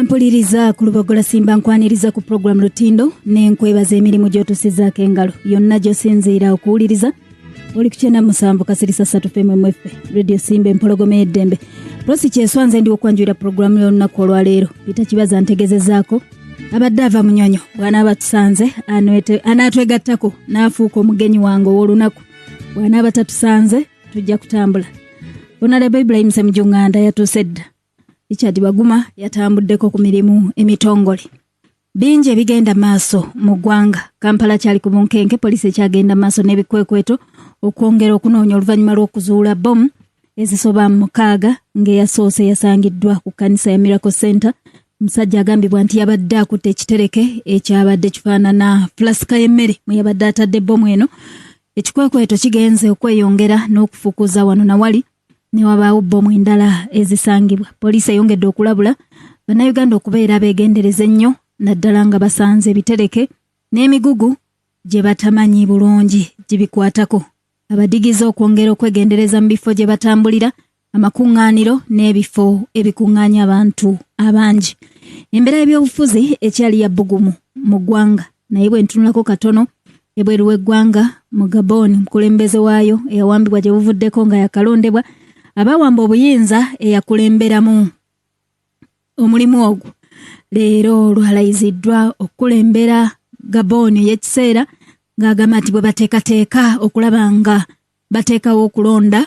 Mpuliriza ku Lubogola Simba nkwaniriza ku program Lutindo n'enkwebaza emirimu gy'otusizaako engalo yonna gy'osinziira okuwuliriza oli ku 97.3 FM Radio Simba empologoma y'eddembe. Prosi kyeswanze ndi okwanjulira program y'olunaku olwaleero bitakibaza ntegezezaako abadde ava munyonyo bw'anaaba tusanze anaatwegattako n'afuuka omugenyi wange ow'olunaku bw'anaaba tatusanze tujja kutambula. Honorable Ibrahim Ssemujju nganda yatuuse dda Richard Baguma yatambuddeko ku mirimu emitongole. Bingi ebigenda maaso mu ggwanga. Kampala kyali ku bunkenke, poliisi ekyagenda maaso n'ebikwekweto okwongera okunoonya oluvannyuma lw'okuzuula bbomu ezisoba mu 6 ng'eyasoose yasangiddwa ku kkanisa ya Miracle Center. Musajja agambibwa nti yabadde akutte ekitereke ekyabadde kifaanana fulasika y'emmere mwe yabadde atadde bbomu eno. Ekikwekweto kigenze okweyongera n'okufukuza wano na wali ne wabaawo bbomu endala ezisangibwa. Poliisi eyongedde okulabula Bannayuganda okubeera abeegendereza ennyo naddala nga basanze ebitereke n'emigugu gye batamanyi bulungi gibikwatako. Abadigiza okwongera okwegendereza mu bifo gye batambulira, amakuŋŋaaniro n'ebifo ebikuŋŋaanya abantu abangi. Embeera y'ebyobufuzi ekyali ya bbugumu mu ggwanga naye bwe ntunulako katono ebweru w'eggwanga mu Gabon omukulembeze waayo eyawambibwa gye buvuddeko nga yakalondebwa abawamba obuyinza eyakulemberamu omulimu ogwo leero lwalayiziddwa okukulembera Gabon y'ekiseera ng'agamba nti bwe bateekateeka okulaba nga bateekawo okulonda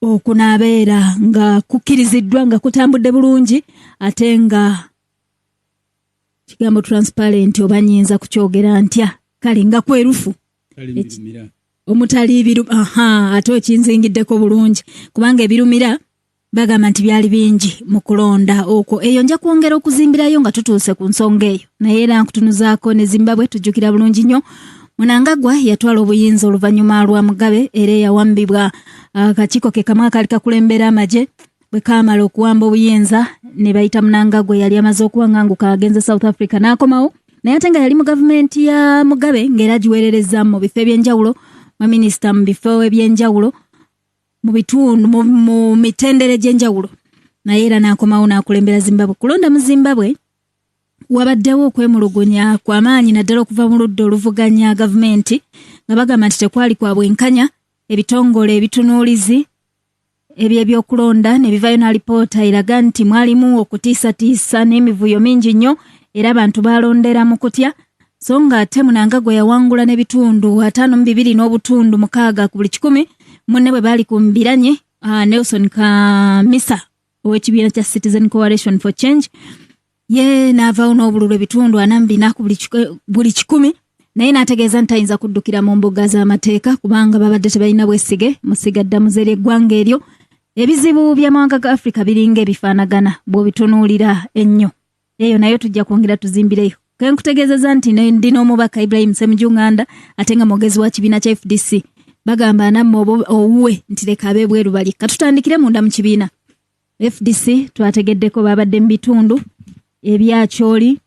okunaabeera nga kukkiriziddwa nga kutambudde bulungi ate nga kigambo transparent oba nnyinza kukyogera ntya kale nga kwerufu omutali ate okinzingiddeko bulungi kubanga ebirumira bagamba nti byali bingi mu kulonda okwo. Eyo nja kwongera okuzimbirayo nga tutuuse ku nsonga eyo naye era nkutunuzaako ne Zimbabwe tujjukira bulungi nnyo Mnangagwa yatwala obuyinza oluvannyuma lwa Mugabe era yawambibwa akakiiko ke kamu akali kakulembera amagye bwe kaamala okuwamba obuyinza ne bayita Mnangagwa yali amaze okuwanganguka agenze South Africa n'akomawo naye ate nga yali mu gavumenti ya Mugabe ng'era giweerereza mu bifo eby'enjawulo minisita mu bifo eby'enjawulo mu bitundu mu mitendere gy'enjawulo naye era n'akomawo n'akulembera Zimbabwe. Kulonda mu Zimbabwe wabaddewo okwemulugunya kw'amaanyi naddala okuva mu ludda oluvuganya gavumenti nga bagamba nti tekwali kwa bwenkanya. Ebitongole ebitunuulizi eby'ebyokulonda ne bivaayo na alipoota eraga nti mwalimu okutiisatiisa n'emivuyo mingi nnyo era abantu balondera mu kutya so nga ate Mnangagwa yawangula n'ebitundu 52 n'obutundu 6 ku buli 100 munne bwe bali ku mbiranye Nelson Kamisa ow'ekibiina kya Citizen Coalition for Change ye n'avaawo n'obululu ebitundu 42 ku buli 100 naye n'ategeeza nti ayinza kuddukira mu mbuga z'amateeka kubanga babadde tebalina bwesige musigaddamuze ly'eggwanga eryo. Ebizibu by'amawanga ga Africa biringa ebifaanagana bw'obitunuulira ennyo. Eyo nayo tujja kwongera tuzimbireyo. Nkutegeezeza nti ndina omubaka Ibrahim Ssemujju nganda ate nga mwogezi wa kibiina kya FDC bagamba nammwe owuwe nti leka ab'ebweru bali. Katutandikire munda mu kibiina FDC twategeddeko babadde mu bitundu ebyakyoli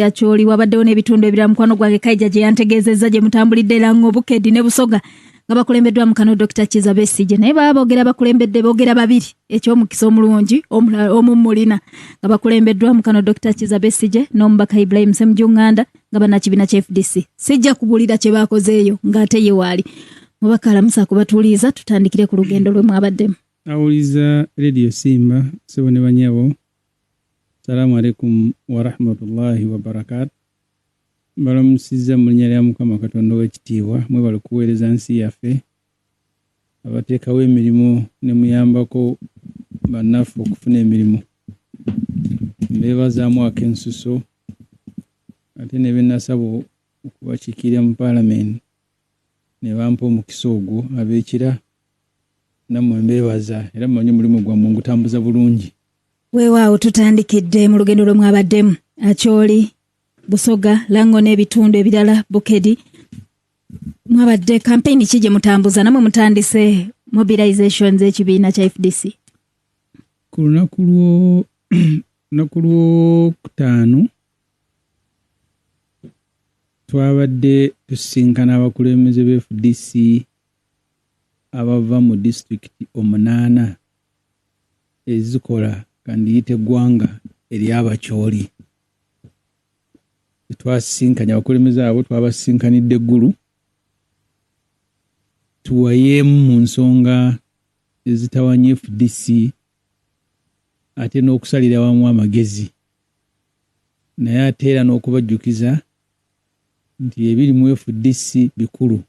Acholi wabaddewo n'ebitundu ebirala mukwano gwange Kaija gye yantegeezezza gye mutambulidde era ng'Obukedi ne Busoga nga bakulembeddwa mukano Dr. Kiza Besigye naye baba boogera bakulembedde boogera babiri eky'omukisa omulungi omumulina nga bakulembeddwa mukano Dr. Kiza Besigye n'omubaka Ibrahim Ssemujju nganda nga bannakibiina kya FDC. Sijja kubulira kye baakozeeyo ng'ate ye waali mubaka alamusa kubatuuliza tutandikire ku lugendo lwe mwabaddemu. Awuliza Radio Simba ssebo ne banyabo. Assalamu alaikum wa rahmatullahi wa barakatuh. Balamusiza mu linnya lya Mukama Katonda w'ekitiibwa mwebale kuweereza nsi yaffe abateekawo emirimu ne muyambako bannaffe okufuna emirimu. Mbeebazaamu ak'ensuso ate ne bennasaba okubakiikirira mu paalamenti ne bampa omukisa ogwo ab'ekira nammwe mbeebaza era mmanyi omulimu gwammwe ngutambuza bulungi. Weewaawo tutandikidde mu lugendo lwe mwabaddemu Acholi Busoga Lango n'ebitundu ebirala Bukedi mwabadde campaign ki gye mutambuza namwe mutandise mobilizations z'ekibiina kya FDC? Ku lunaku lw'okutaano twabadde tusisinkana abakulembeze b'e FDC abava mu district 8 ezikola kandiyite eggwanga ery'abakyoli. Twasinkanya abakulembeze abo twabasinkanidde eggulu tuwayeemu mu nsonga ezitawanya FDC ate n'okusalira wamu amagezi, naye ate era n'okubajjukiza nti ebiri mu FDC bikulu,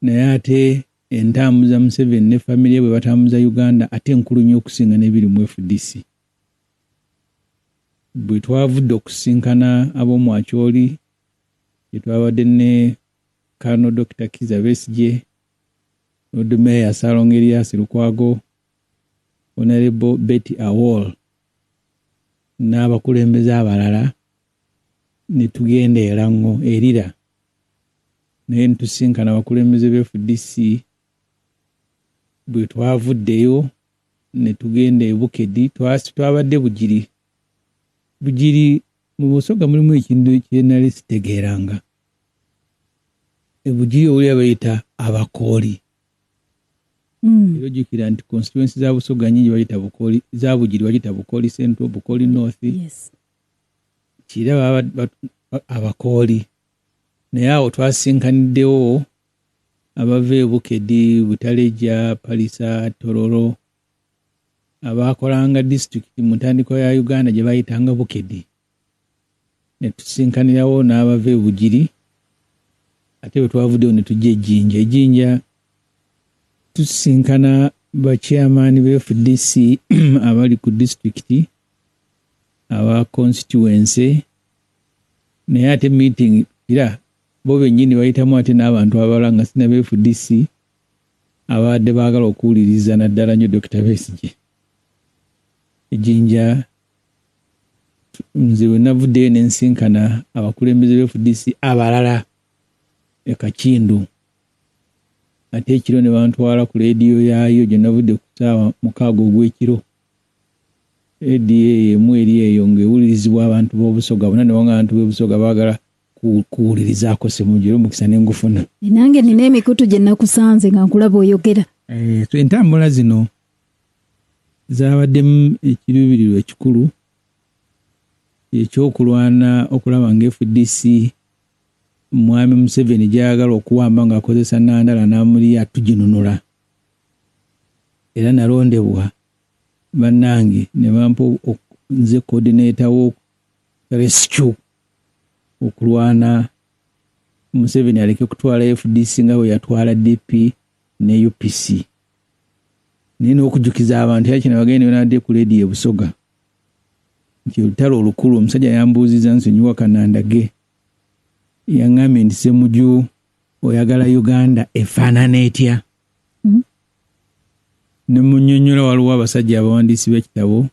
naye ate entambuza Museveni ne family bwe batambuza Uganda ate enkulu nnyo okusinga n'ebiri mu FDC. Bwe twavudde okusinkana ab'omu Acholi twabadde ne Kano Dr. Kiza Besigye, Lord Mayor Salongo Erias Lukwago, Honorable Betty Awol n'abakulembeze abalala ne tugenda e Lango erira naye ne tusinkana abakulembeze be FDC. Bwe twavuddeyo ne tugenda e Bukedi, twabadde Bugiri mu Busoga mulimu ekintu kye nali sitegeeranga. Bugiri oli bayita abakooli. Era ojjukira nti constituency za Busoga nyingi bayita bukooli, za Bugiri bayita bukooli Central, bukooli North. Yes. Kira abakooli. Naye awo twasinkaniddewo abava e Bukedi, Butaleja, Palisa, Tororo, abakolanga district mu ntandikwa ya Uganda gye bayitanga Bukedi. Ne tusinkanirawo n'abava e Bugiri, ate bwe twavuddewo ne tujja Ejjinja tusinkana ba chairman be FDC abali ku district, aba constituency, naye ate meeting era bo bennyini bayitamu ate n'abantu abalala nga sina be FDC abadde baagala okuwuliriza naddala nnyo Dr. Besigye. Ejjinja nze bwe navuddeyo ne nsinkana abakulembeze be FDC abalala e Kakindu, ate ekiro ne bantwala ku leediyo yaayo gye navudde ku ssaawa 6 ogw'ekiro. Leediyo emu eri eyo ng'ewulirizibwa abantu b'Obusoga bonna, ne abantu b'Obusoga baagala kuwulirizaako Ssemujju, omukisa ne ngufuna. Nange nina emikutu gye nakusanze nga nkulaba oyogera. Entambula zino zaabaddemu ekiruubirirwa ekikulu ekyokulwana okulaba nga FDC Mwami Museveni gy'ayagala okuwamba ng'akozesa Nandala n'amulya tuginunula. Era nalondebwa bannange ne bampa nze coordinator wo rescue okulwana Museveni aleke kutwala FDC nga bwe yatwala DP ne UPC. Nina okujjukiza abantu yakina bagende banadde ku leedi e Busoga nti olutalo olukulu omusajja yambuuziza nsonyiwa Kanandage yaŋŋambye nti Ssemujju oyagala Uganda efaanana etya? Ne munnyonnyola waliwo abasajja abawandiisi b'ekitabo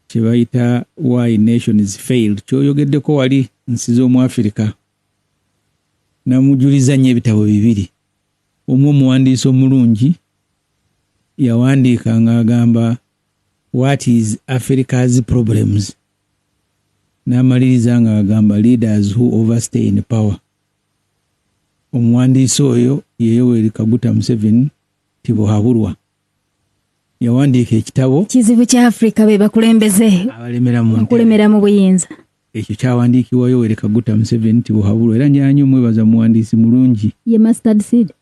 kye bayita Why Nations Failed, kyoyogeddeko wali nsi z'omu Afirika. Namujuliza nnyo ebitabo 2. Omu omuwandiisi omulungi yawandiika ng'agamba What is Africa's Problems? N'amaliriza ng'agamba Leaders who overstay in power. Omuwandiisi oyo ye Yoweri Kaguta Museveni Tibuhaburwa yawandiika ekitabo Kizibu kya Afrika be bakulembeze abalemera mu buyinza. Ekyo kyawandiikibwa Yoweri Kaguta Museveni Tibuhaburwa, era nyanyo mwebaza muwandiisi mulungi. Ye mustard seed.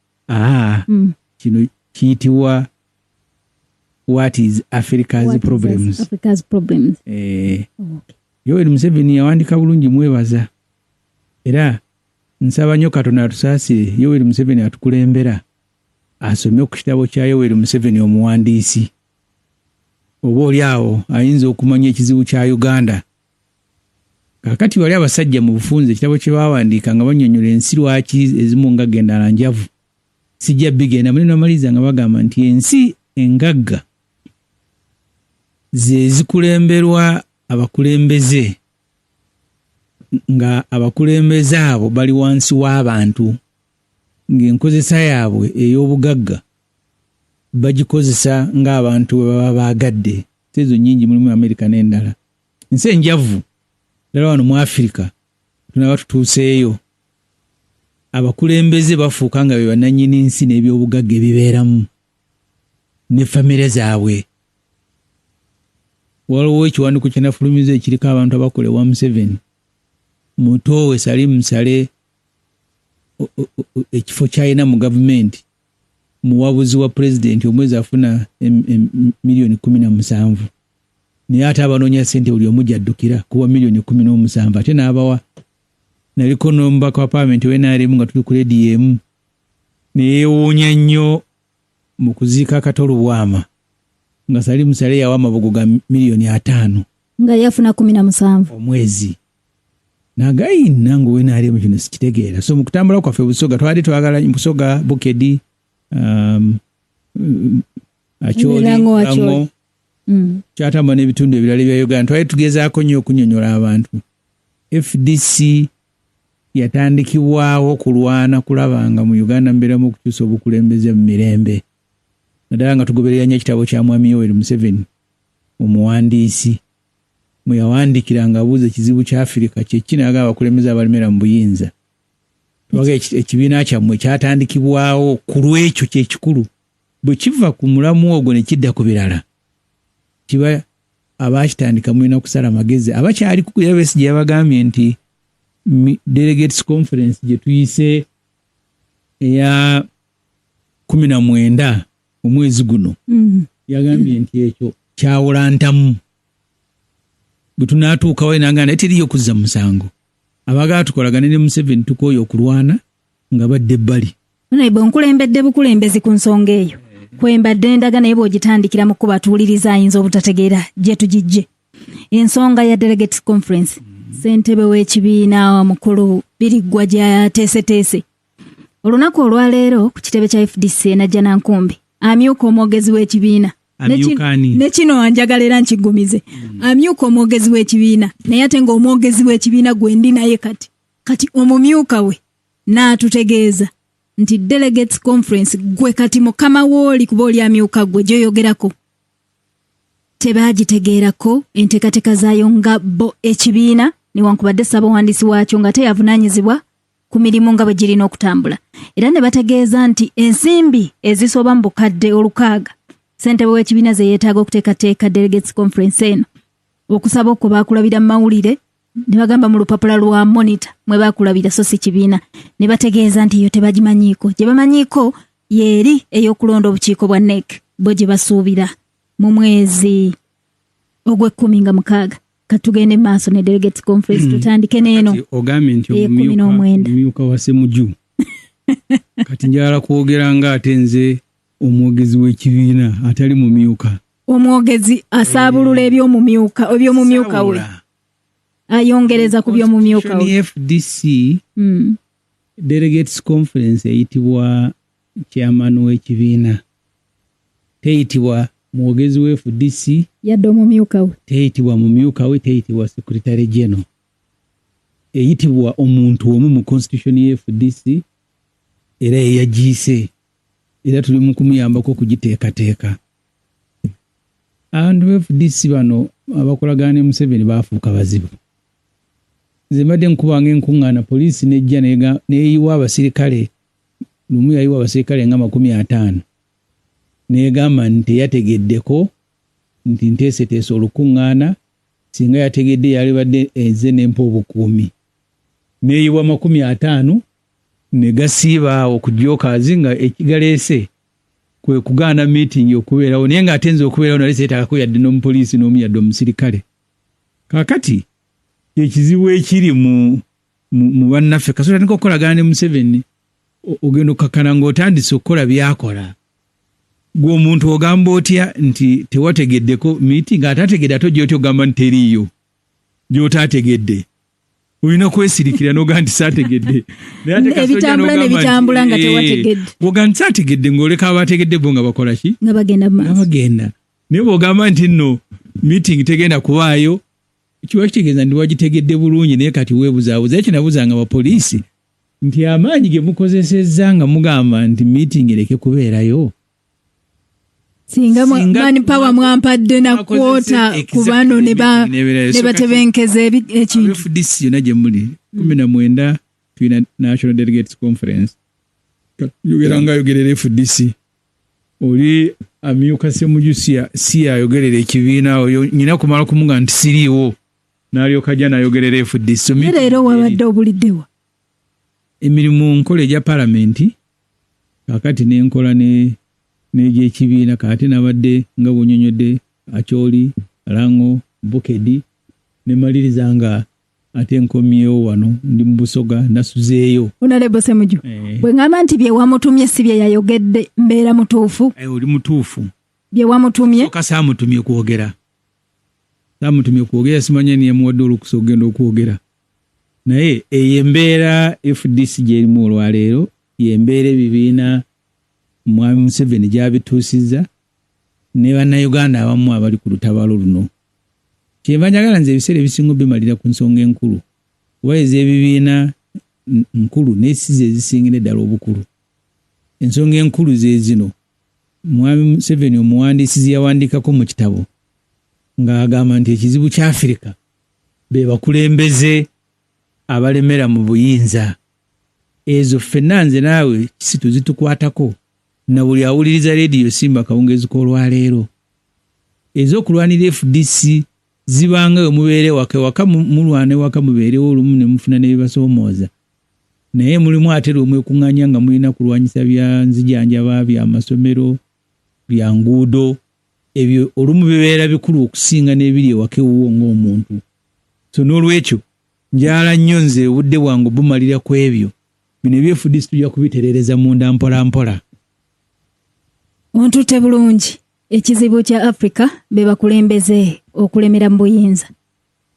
Kino kiyitibwa What is Africa's Problems? Africa's Problems. Okay. Yoweri Museveni yawandiika bulungi, mwebaza. Era nsaba nnyo Katonda atusaasire Yoweri Museveni atukulembera asome ku kitabo kya Yoweri Museveni omuwandiisi. Oba oli awo ayinza okumanya ekizibu kya Uganda. Kakati wali abasajja mu bufunze ekitabo kye bawandiika nga bannyonnyola ensi lwaki ezimu nga gendala njavu. Sijja bigenda mulina amaliza nga bagamba nti ensi engagga ze zikulemberwa abakulembeze nga abakulembeze abo bali wansi w'abantu ng'enkozesa yaabwe ey'obugagga bagikozesa ng'abantu bwe baba baagadde. Ezo nnyingi mulimu Amerika n'endala. Ensi enjavu ddala wano mu Afirika tunaba tutuuseeyo abakulembeze bafuuka nga be bannannyini nsi n'ebyobugagga ebibeeramu ne famire zaabwe waliwo ekiwandiiko kyenafulumiza ekiriko abantu abakolewa Museveni mutowe Salim Sale ekifo kyalina mu gavumenti muwabuzi wa pulezidenti omwezi afuna miliyoni 17 naye ate abanoonya ssente buli omu gy'addukira kuwa miliyoni 17 ate n'abawa naliko n'omubaka wa palamenti w'NRM nga tuli ku lediyo emu neyeewuunya nnyo mu kuziika Katolo Bwama nga Salim Sale yawa amabugo ga miliyoni 5 nga yafuna 17 omwezi nagayina ngo w'NRM kino sikitegeera so mu kutambula kwaffe Busoga twali twagala Busoga Bukedi Acholi kyatamba n'ebitundu ebirala bya Uganda twali tugezaako nnyo okunnyonnyola abantu FDC yatandikibwawo kulwana kulabanga mu Uganda mbeeramu okukyusa obukulembeze mu mirembe naddala nga tugoberera nnyo ekitabo kya Mwami Yoweri Museveni omuwandiisi mwe yawandiikiranga abuuza ekizibu kya Afirika kyekinaga abakulembeze abalemera mu buyinza twaga ekibiina kyammwe kyatandikibwawo ku lwekyo kyekikulu bwe kiva ku mulamu ogwo ne kidda ku birala kiba abakitandika mulina kusala magezi abakyali ku yabesi gye yabagambye nti delegates conference gye tuyise eya 19 omwezi guno yagambye nti ekyo kyawulantamu bwe tunaatuukawo nagamba tiriyo kuzza musango abagala tukolagane ne Museveni tukooye okulwana nga badde ebbali naye nkulembedde bukulembezi ku nsonga eyo kwembadde ndaga naye bw'ogitandikira mu kubatuuliriza ayinza obutategeera gye tugijje ensonga ya delegates conference ssentebe w'ekibiina mukulu Biriggwa gyateeseteese olunaku olwaleero ku kitebe kya FDC najja Nankumbi amyuka omwogezi w'ekibiina ne kino wanjagala era nkigumize amyuka omwogezi w'ekibiina naye ate ng'omwogezi w'ekibiina gwe ndi naye kati omumyuka we n'atutegeeza nti delegates conference gwe kati mukama wooli kuba oli amyuka gwe gy'oyogerako tebaagitegeerako enteekateeka zaayo nga bo ekibiina newankubadde ssaabawandiisi waakyo nga teyavunaanyizibwa ku mirimu nga bwe girina okutambula era ne bategeeza nti ensimbi ezisoba mu bukadde 600 ssentebe w'ekibiina ze yeetaaga okuteekateeka delegates conference eno okusaba okwo baakulabira mu mawulire ne bagamba mu lupapula lwa monitor mwe baakulabira so si kibiina ne bategeeza nti yo tebagimanyiiko gye bamanyiiko yeeri ey'okulonda obukiiko bwa NEC bo gye basuubira mu mwezi ogw'16 katugende maaso ne delegates conference tutandike neeno ogambye nti omumyuka wa Ssemujju kati njala kwogera nga ate nze omwogezi w'ekibiina atali mumyuka omwogezi asaabulula eby'omumyuka we ayongereza ku by'omumyuka we FDC delegates conference eyitibwa chairman w'ekibiina teyitibwa mwogezi wa FDC yadde omumyuka we teyitibwa mumyuka we teyitibwa secretary general eyitibwa omuntu omu mu constitution ya FDC era eyagiise era tuli mu kumuyambako okugiteekateeka abantu FDC bano abakolagana ne Museveni baafuuka bazibu nze mbadde nkubanga enkuŋŋaana poliisi nejja neeyiwa abasirikale lumu yayiwa abasirikale nga 50 neegamba nti teyategeddeko nti nteeseteese olukuŋŋaana singa yategedde yali badde enze n'empa obukuumi neeyiwa 50 ne gasiiba okujookazi nga ekigaleese kwe kugaana meeting okubeerawo naye ng'ate nze okubeerawo nali seetaagako yadde n'omupoliisi n'omu yadde omusirikale kaakati ekizibu ekiri mu bannaffe kasooka tandika okukolagana ne Museveni ogenda okukakana ng'otandise okukola byakola gwe omuntu ogamba otya nti tewategeddeko meeting ate ategedde ate ojja otya ogamba nti teriiyo gy'otaategedde olina kwesirikira n'ogamba nti saategedde ebitambula ne bitambula nga tewategedde bw'ogamba nti saategedde ng'oleka abategedde bo nga bakola ki nga bagenda mu maaso naye bw'ogamba nti nno meeting tegenda kubaayo kiba kitegeeza nti wagitegedde bulungi naye kati weebuzaabuza ekyo nabuzanga abapoliisi nti amaanyi ge mukozesezza nga mugamba nti meeting ereke kubeerayo singa mani pawa mwampadde na kwota ku bano ne batebenkeza ekintu FDC yonna gye muli 19 tuyina National Delegates Conference yogera nga yogerera FDC oli amyuka Ssemujju si ayogerera ekibiina oyo nyina kumala kumuga nti siriiwo n'alyoka jja n'ayogerera FDC. Leero wabadde obuliddewa emirimu nkola egya palamenti kakati n'enkola n'egy'ekibiina kakati nabadde nga bw'onyonyodde Acholi, Lango, Bukedi ne maliriza nga ate nkomyewo wano ndi mu Busoga nasuzeeyo. Honorable Ssemujju bwe ngamba nti bye wamutumye si bye yayogedde mbeera mutuufu? Oli mutuufu. Bye wamutumye? Soka saamutumye kwogera. Saamutumye kwogera simanya niye muwadde olukusa okugenda okwogera. Naye eyembeera FDC gyerimu olwaleero yembeera ebibiina Mwami Museveni gyabituusizza ne bannayuganda abamu abali ku lutabaalo luno. Kyemba njagala nze ebiseera ebisinga bimalira ku nsonga enkulu. Wayeza ebibiina nkulu n'esize ezisingira ddala obukulu. Ensonga enkulu ze zino. Mwami Museveni omuwandiisizi yawandiikako mu kitabo ng'agamba nti ekizibu kya Afirika be bakulembeze abalemera mu buyinza. Ezo ffenna nze naawe kisitu zitukwatako na buli awuliriza Radio Simba kawungeezi k'olwaleero. Ez'okulwanira FDC zibanga we mubeere waka mulwane waka mubeerewo olumu ne mufuna ne bibasoomooza. Naye mulimu ate omwekuŋŋaanya nga mulina kulwanyisa bya nzijanjaba bya masomero bya nguudo ebyo olumu bibeera bikulu okusinga n'ebiri ewaka ewuwo ng'omuntu. So n'olwekyo njala nnyo nze obudde bwange bumalira ku ebyo. Bino eby'FDC tujja kubitereereza munda mpola mpola. Ontutte bulungi. Ekizibu kya Africa be bakulembeze okulemera mu buyinza.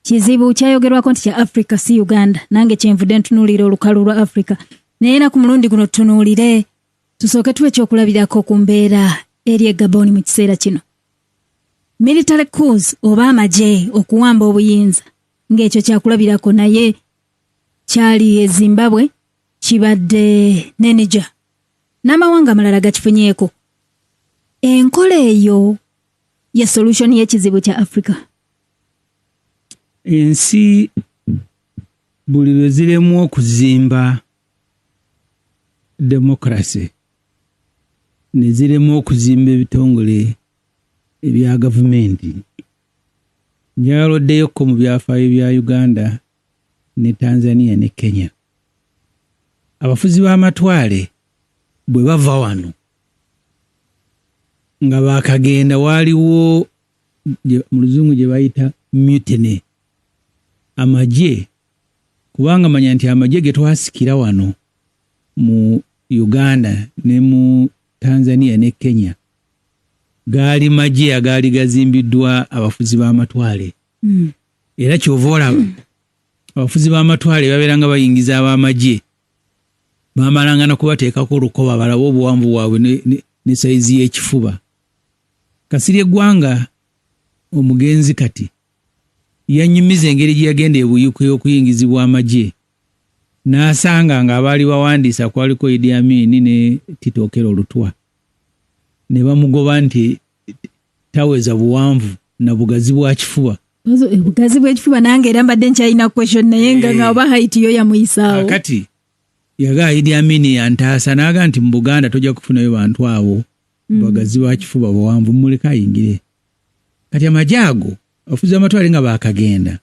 Kizibu kyayogerwako nti kya Africa si Uganda. Nange kyenvudde ntunuulira olukalu lwa Africa. Naye na ku mulundi guno tunuulire tusooke tuwe ekyokulabirako ku mbeera eri e Gabon mu kiseera kino. Military coups oba amagye okuwamba obuyinza ng'ekyo kyakulabirako, naye kyali e Zimbabwe, kibadde ne Niger n'amawanga amalala gakifunyeeko. Enkola eyo ya solution y'ekizibu kya Africa. Ensi buli lwe ziremu okuzimba democracy ne ziremu okuzimba ebitongole ebya gavumenti. Njaloddeyoko mu byafaayo bya Uganda ne Tanzania ne Kenya. Abafuzi b'amatwale bwe bava wano nga bakagenda waliwo mu luzungu gye bayita mutiny. Amagye kubanga manya nti amagye ge twasikira wano mu Uganda ne mu Tanzania ne Kenya gaali magye agaali gazimbiddwa abafuzi b'amatwale. Era kyova olaba abafuzi b'amatwale babeeranga bayingiza ab'amagye bamalanga nakubateekako olukoba balaba obuwanvu bwabwe ne sayizi y'ekifuba. Kasirye Gwanga omugenzi kati yanyumiza engeri gye yagenda ebuyuko y'okuyingizibwa amagye n'asanga nga abaali bawandiisa kwaliko Idi Amin ne Tito Okello Lutwa ne bamugoba nti taweza buwanvu na bugazi bwa kifuba. Bugazi bw'ekifuba nange era mbadde nkyalina question naye nga oba haiti yo yamuyisaawo. Kati yaga Idi Amin yantaasa n'aga nti mu Buganda tojja kufunayo bantu abo bugazi bwa kifuba buwanvu muleka ayingire. Kati amagye ago abafuzi amatwale nga baakagenda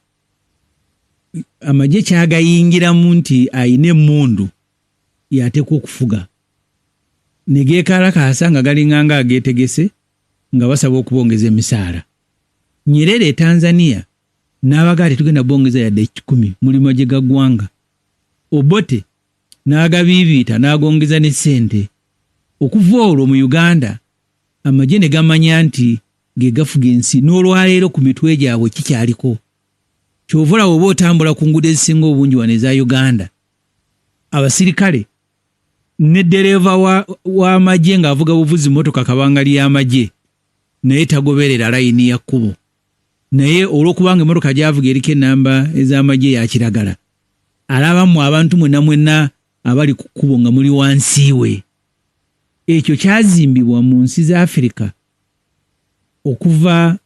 amagye kyagayingiramu nti ayina emmundu yateekwa okufuga ne geekalakaasa nga galinganga ageetegese nga basaba okubongeza emisaala. Nyerere e Tanzania n'abagaali tugenda bongeza yadde 10 muli magye ga ggwanga. Obote n'agabiibiita n'agongeza ne ssente. Okuva olwo mu Uganda amagye ne gamanya nti ge gafuga ensi n'olwaleero ku mitwe gyabwe kikyaliko. Kyovula oba otambula ku nguudo ezisinga obungi wano eza Uganda abasirikale ne dereva w'amagye ng'avuga buvuzi motoka kabangali y'amagye naye tagoberera layini ya kkubo. Naye olw'okubanga emmotoka gy'avuga eriko ennamba ez'amagye ya kiragala alabamu abantu mwenna abali ku kkubo nga muli wansi we. Ekyo kyazimbibwa mu nsi za Afirika okuva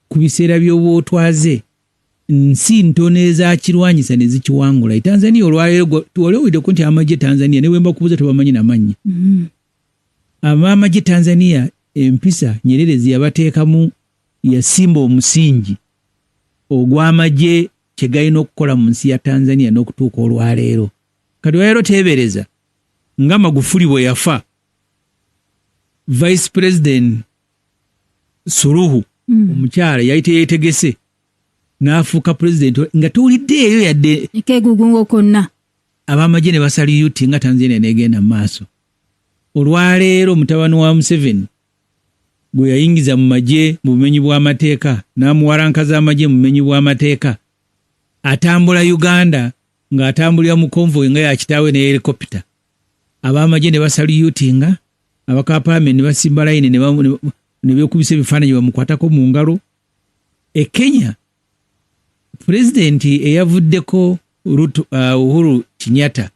ku biseera by'obwotwaze nsi ntono ezakirwanyisa ne zikiwangula. Tanzania olwaleero tuwalewedde nti amagye Tanzania ne bwemba kubuuza tebamanyi namanyi. Ab'amagye Tanzania empisa Nyerere yabateekamu yasimba omusingi ogw'amagye kye galina okukola mu nsi ya Tanzania n'okutuuka olwaleero. Kati olwaleero teebereza nga Magufuli bwe yafa Vice President Suluhu omukyala yali teyeetegese n'afuuka president nga tuwuliddeeyo yadde ekeegugungo konna ab'amagye ne basaliyuti nga Tanzania n'egenda mu maaso. Olwaleero mutabani wa Museveni gwe yayingiza mu magye mu bumenyi bw'amateeka n'amuwarankaza amagye mu bumenyi bw'amateeka atambula Uganda ng'atambulira mu konvoyi nga ya kitaawe ne helikopita. Ab'amagye ne basaliyutinga abaka parliament ne basimba layini ne beekubisa ebifaananyi bamukwatako mu ngalo. Kenya president eyavuddeko Uhuru Kenyatta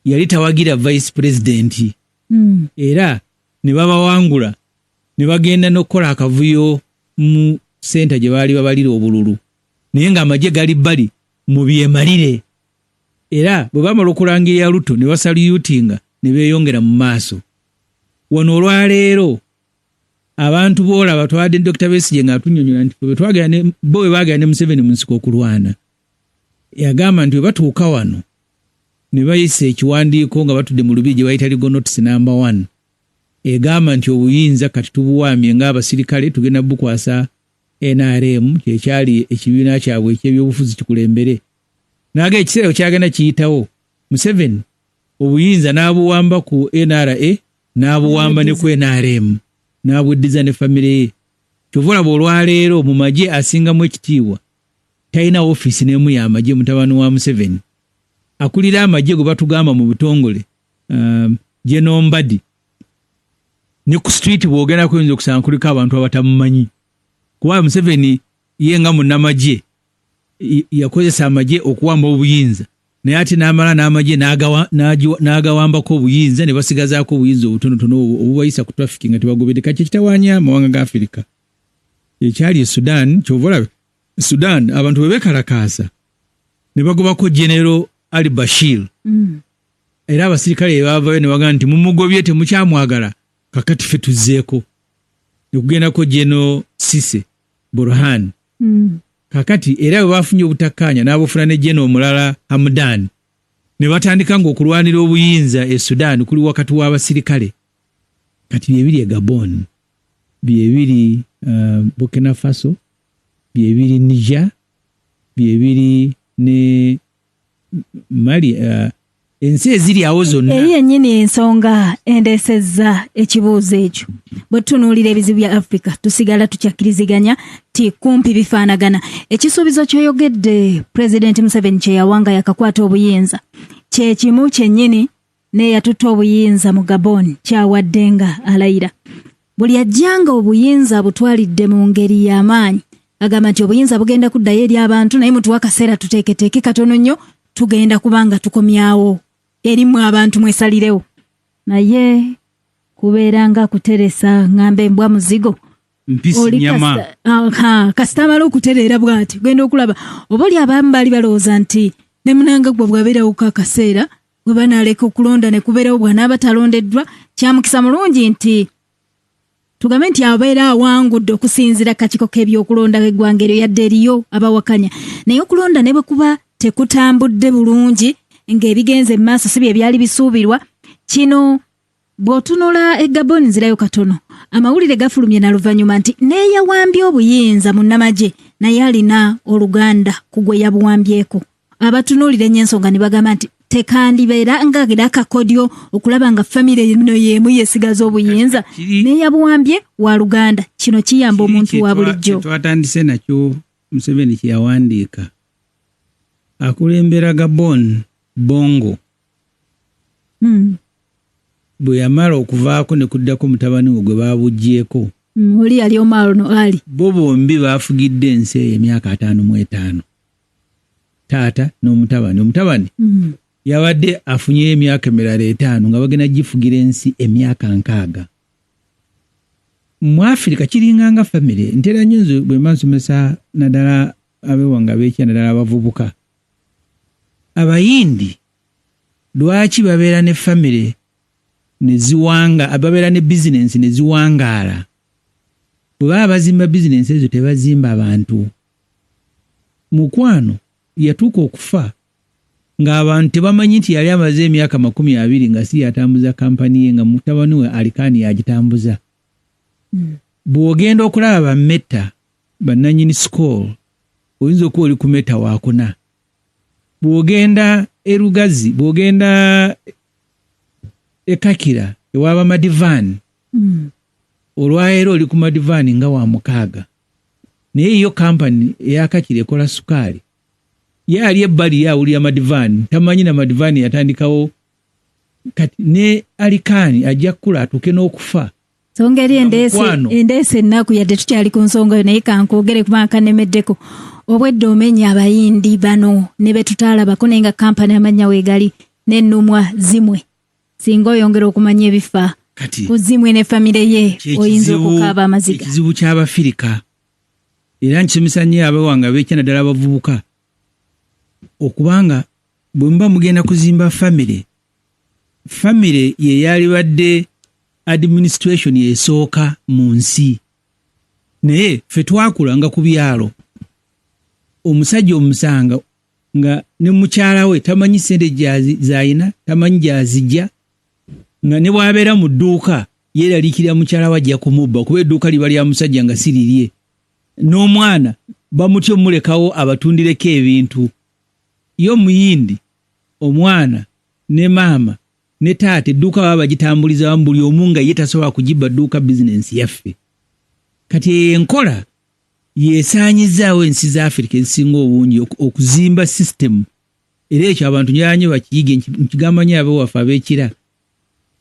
yali tawagira vice president era ne babawangula ne bagenda n'okukola akavuyo mu senta gye baali babalira obululu naye ng'amagye gali bali mu byemalire era bwe bamala okulangirira Ruto ne basaliyutinga ne beeyongera mu maaso. Wano olwaleero abantu boolaba twadde Dr. Besigye ng'atunnyonnyola nti bwe baagera ne Museveni mu nsiko okulwana yagamba nti bwe batuuka wano ne bayisa ekiwandiiko nga batudde mu lubiri gye bayita legal notice number 1 egamba nti obuyinza kati tubuwaamye ng'abasirikale tugenda bukwasa NRM kyekyali ekibiina kyabwe eky'ebyobufuzi kikulembere. Naga ekiseera kyagenda kiyitawo Museveni obuyinza n'abuwamba ku NRA n'abuwamba ne ku NRM n'abuddiza ne famire ye. Kyova olaba olwaleero mu magye asingamu ekitiibwa talina ofiisi n'emu y'amagye mutabani wa Museveni. Akulira amagye gwe batugamba mu butongole General Mbadi ne ku street bw'ogenda kuyinza okusanga kuliko abantu abatamumanyi kuba Museveni ye nga munnamagye yakozesa amagye okuwamba obuyinza naye ate n'amala n'amagye n'agawambako obuyinza ne basigazaako obuyinza obutonotono obubayisa ku traffic nga tebagobereka kye kitawaanya amawanga ga Afirika. Ekyali e Sudan kyova olaba Sudan abantu bwe beekalakaasa ne bagobako General Ali Bashir era abasirikale baavayo ne bagamba nti mumugobye temukyamwagala kakati ffe tuzzeeko ne kugendako General Sise Burhan kakati era bwe bafunye obutakkaanya n'abufuna ne General omulala Hamdan ne batandika ng'okulwanira obuyinza e Sudan kuli wakati w'abasirikale kati byebiri e Gabon byebiri Burkina Faso byebiri Niger byebiri ne Mali ensi eziri awo zonna. Eri yennyini ensonga endeesezza ekibuuzo ekyo bwe tutunuulira ebizibu bya Africa tusigala tukyakkiriziganya ti kumpi bifaanagana. Ekisuubizo ky'oyogedde President Museveni kye yawanga yakakwata obuyinza kye kimu kyennyini n'eyatutta obuyinza mu Gabon kyawadde nga alayira. Buli ajjanga obuyinza butwalidde mu ngeri y'amaanyi agamba nti obuyinza bugenda kuddayo eri abantu naye mutuwa akaseera tuteeketeeke katono nnyo tugenda kubanga tukomyawo erimu abantu mwesalirewo. Naye kubeera nga kuteresa ng'amba embwa muzigo mpisi nyama kasitamala okutereera bw'ati genda okulaba oba oli abamu baali balowooza nti ne munanga gwe bwabeerawoko akaseera bwe banaaleka okulonda ne kubeerawo bw'anaaba talondeddwa kyamukisa mulungi nti tugambe nti abeera awangudde okusinziira kakiiko k'ebyokulonda k'eggwanga eryo yadde eriyo abawakanya naye okulonda ne bwe kuba tekutambudde bulungi ng'ebigenze mu maaso si bye byali bisuubirwa. Kino bw'otunula e Gabon nzirayo katono amawulire gafulumye na luvannyuma nti neeyawambye obuyinza munnamagye naye alina oluganda ku gwe yabuwambyeko. Abatunuulira ennyo ensonga ne bagamba nti tekandibeera ng'agira akakodyo okulaba nga famire eno y'emu yeesigaza obuyinza neeyabuwambye wa luganda. Kino kiyamba omuntu wa bulijjo. Twatandise nakyo Museveni kye yawandiika akulembera Gabon Bongo bwe yamala okuvaako ne kuddako mutabani we gwe baabuggyeko oli yali Omar no Ali bo bombi baafugidde ensi eyo emyaka 55 taata n'omutabani yabadde afunye emyaka emirala 5 nga bagenda gifugira ensi emyaka 6. Mu Afirika kiringanga famire ntera nnyo nze bwe mansomesa naddala abewanga beekya naddala abavubuka Abayindi lwaki babeera ne famire ne ziwanga ababeera ne bizinensi ne ziwangaala. Bwe baba bazimba bizinensi ezo tebazimba abantu. Mukwano yatuuka okufa ng'abantu tebamanyi nti yali amaze emyaka 20 nga si yatambuza kampani ye nga mutabani we alikaani yagitambuza. Bw'ogenda okulaba bammetta bannannyini sikool oyinza okuba oli ku metta waakuna. Bw'ogenda e Lugazi, bw'ogenda e Kakira ewaaba Madivaani, olwaleero oli ku Madivaani nga wa 6. Naye yo kampani eya Kakira ekola sukaali. Ye ali ebbali yawulira Madivaani, tamanyi na Madivaani yatandikawo kati ne alikaani ajja kukula atuuke n'okufa. So ngeri endeese ennaku yadde tukyali ku nsonga yo naye kankoogere kubanga kanemeddeko. Obwedde omenya abayindi bano ne betutaalabako naye nga kampani amanya weegali n'ennumwa zimwe. Singa oyongera okumanya ebifa ku zimwe ne famire ye oyinza okukaaba amaziga. Ekizibu ky'Abafirika era nkisomesa nnyo abawanga beekya naddala abavubuka okubanga bwe muba mugenda kuzimba famire ye yali badde administration yesooka mu nsi. Naye ffe twakula nga ku byalo omusajja omusanga nga ne mukyala we tamanyi ssente zayina, tamanyi gyazijja, nga ne bw'abeera mu dduuka yeeraliikirira mukyala we ajja kumubba kuba edduuka liba lya musajja nga sirirye. N'omwana bamutya omulekawo abatundireko ebintu. Yo muyindi omwana ne maama ne taata edduuka baba bagitambuliza wamu buli omu nga ye tasobola kugibba dduuka bizinensi yaffe. Kati enkola yeesaanyizaawo ensi za Afrika ezisinga obungi okuzimba system. Era ekyo abantu nyanyo bakiyige nkigamba nnyo abewaffe ab'ekira.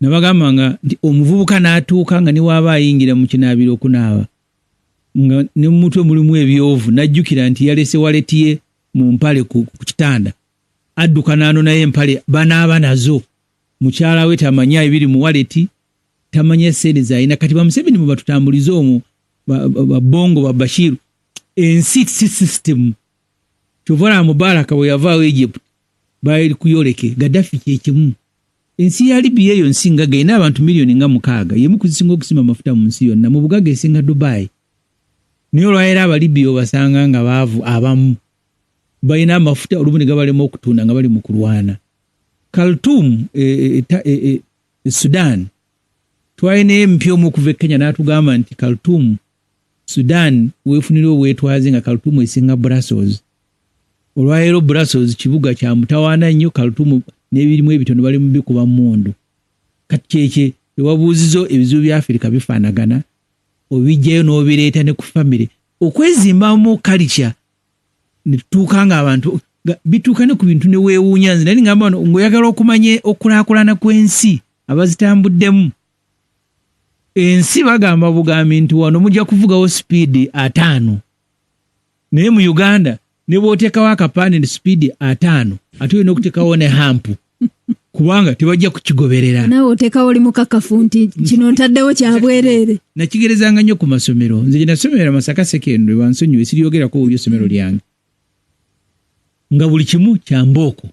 Nabagamba nga nti omuvubuka n'atuuka nga ne waaba ayingira mu kinaabiro okunaaba nga ne mu mutwe mulimu ebyovu n'ajjukira nti yalese waleti ye mu mpale ku kitanda. Adduka n'anonayo empale banaaba nazo. Mukyala we tamanya ebiri mu waleti, tamanya ssente z'alina. Kati bamusebeni mwe batutambuliza omwo babongo babashiru ensi si system. Kyova Mubaraka bwe yavaawo Egypt baali kuyoleke Gaddafi kyekimu. Ensi ya Libya eyo nsinga gaina abantu miliyoni nga 6 yemu kuzisinga okusima amafuta mu nsi yonna mu bugaga esinga Dubai. Naye olwaleero Abalibya obasanga nga baavu abamu balina amafuta olumu ne gabalema okutunda nga bali mu kulwana. Khartoum Sudan twalina empya omu okuva e Kenya n'atugamba nti Khartoum Sudan weefunira obwetwaze nga Khartoum esinga Brussels. Olwaleero Brussels kibuga kya mutawaana nnyo, Khartoum n'ebirimu ebitono bali mu bikuba mmundu. Kati kyekye ewabuuzizo ebizibu bya Afrika bifaanagana obijjayo n'obireeta ne ku famire okwezimbamu culture ne tutuuka nga abantu bituuka ne ku bintu ne weewuunya. Nze nali ngamba ng'oyagala okumanya okulaakulana kw'ensi abazitambuddemu. Ensi bagamba bugambi nti wano mujja kuvugawo speed 5. Naye mu Uganda ne bw'oteekawo akapande speed 5 ate olina okuteekawo ne hampu kubanga tebajja kukigoberera. Naawe oteekawo oli mukakafu nti kino ntaddewo kya bwereere. Nakigerezanga nnyo ku masomero. Nze gye nasomera Masaka Secondary bansonyiwe siryogerako olyo essomero lyange. Nga buli kimu kya mbooko.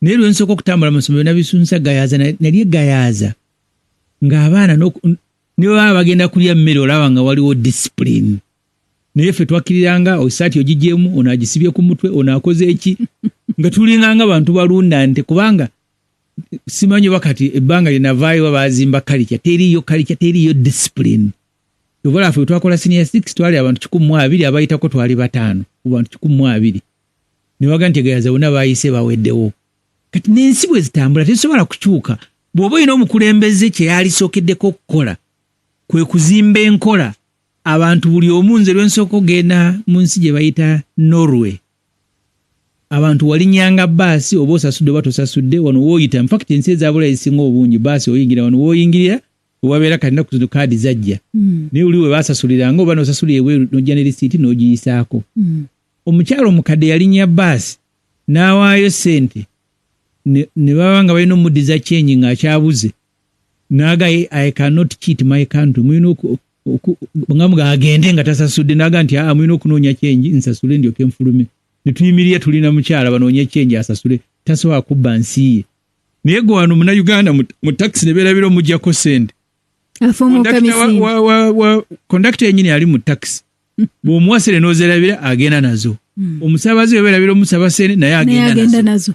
Naye lwe nsooka okutambula amasomero nabisunsa gayaaza nali gayaaza ng'abaana ne baba bagenda kulya mmere olaba nga waliwo discipline. Naye ffe twakkiriranga osaati ogigyemu onaagisibye ku mutwe onaakoze eki nga tulinganga bantu balunda nte kubanga simanyi wakati ebbanga linavaayo bazimba kalicha teriyo discipline. Tuvola ffe twakola senior 6 twali abantu 12 abayitako twali 5 ku bantu 12. Ne waga nti gayaza wonna baayise baweddewo. Kati n'ensi bwe zitambula tesobola kukyuka. Bw'oba olina omukulembeze kye yalisookeddeko okukola kwe kuzimba enkola abantu buli omu nze lwe nsooka ogenda mu nsi gye bayita Norway. Abantu walinyanga baasi oba osasudde oba tosasudde wano wooyita. In fact ensi ezaabula ezisinga obungi baasi oyingira wano wooyingirira owabeera kalina ku kaadi zajja. Naye oli we baasasuliranga oba n'osasulira ebweru n'ojja ne risiiti n'ogiyisaako. Omukyalo omukadde yalinnya baasi n'awaayo ssente ne baba nga balina omuddiza kyenyi ng'akyabuze n'agaye I cannot cheat my country. Mulina nga agende nga tasasudde n'aga nti mulina okunoonya kyenyi nsasule ndyoke nfulume. Ne tuyimirira tulina mukyala banoonye kyenyi asasule tasobola kubba nsi ye. naye gwe wano Munnayuganda mu taxi ne beerabira omuggyako ssente. Kondakita yennyini ali mu taxi. Bw'omuwasire n'ozerabira agenda nazo. Omusaabaze we beerabira omusaba ssente naye agenda nazo.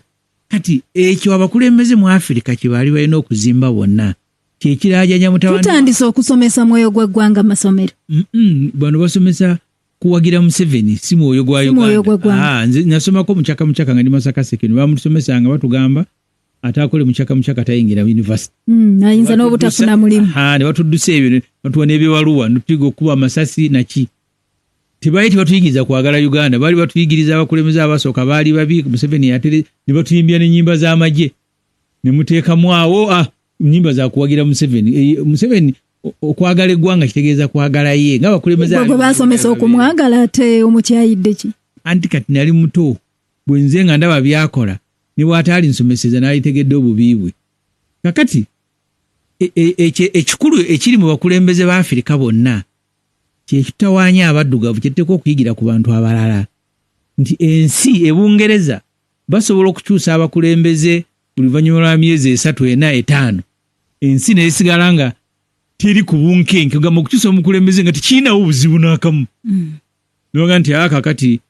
Kati ekyo abakulembeze mu Afirika kye baali balina okuzimba bonna. Kye kiraajanya mutabani. Tutandise okusomesa mwoyo gw'eggwanga masomero. Bano basomesa kuwagira Museveni si mwoyo gwa Uganda. Nze nasomako mukyaka nga ndi Masaka Sekeni bamusomesanga batugamba atakole mukyaka tayingira university. Ayinza n'obutafuna mulimu. Ne batuddusa ebyo batuwa n'ebyebaluwa ntupiga okuba amasasi naki. Tibaiti batuyigiriza kwagala Uganda bali batuyigiriza abakulembeze abasooka baali babi Museveni yatere ne batuyimbya n'ennyimba z'amagye ne muteekamu awo nnyimba za kuwagira Museveni okwagala eggwanga kitegeeza kwagala ye nga bakulembeze gwe basomesa okumwagala ate omukyayidde ki anti kati nali muto bwe nze nga ndaba byakola ne bw'ataali nsomeseza n'alitegedde obubi bwe kakati ekikulu ekiri mu bakulembeze ba Afirika bonna kyekitawaanya abaddugavu kyetteko okuyigira ku bantu abalala nti ensi ebungereza basobola okukyusa abakulembeze buli luvannyuma lwa myezi 3, 4, 5 ensi neesigala nga teri ku bunkenke gamba okukyusa omukulembeze nga tekirinawo obuzibu n'akamu. Nibaga nti kakati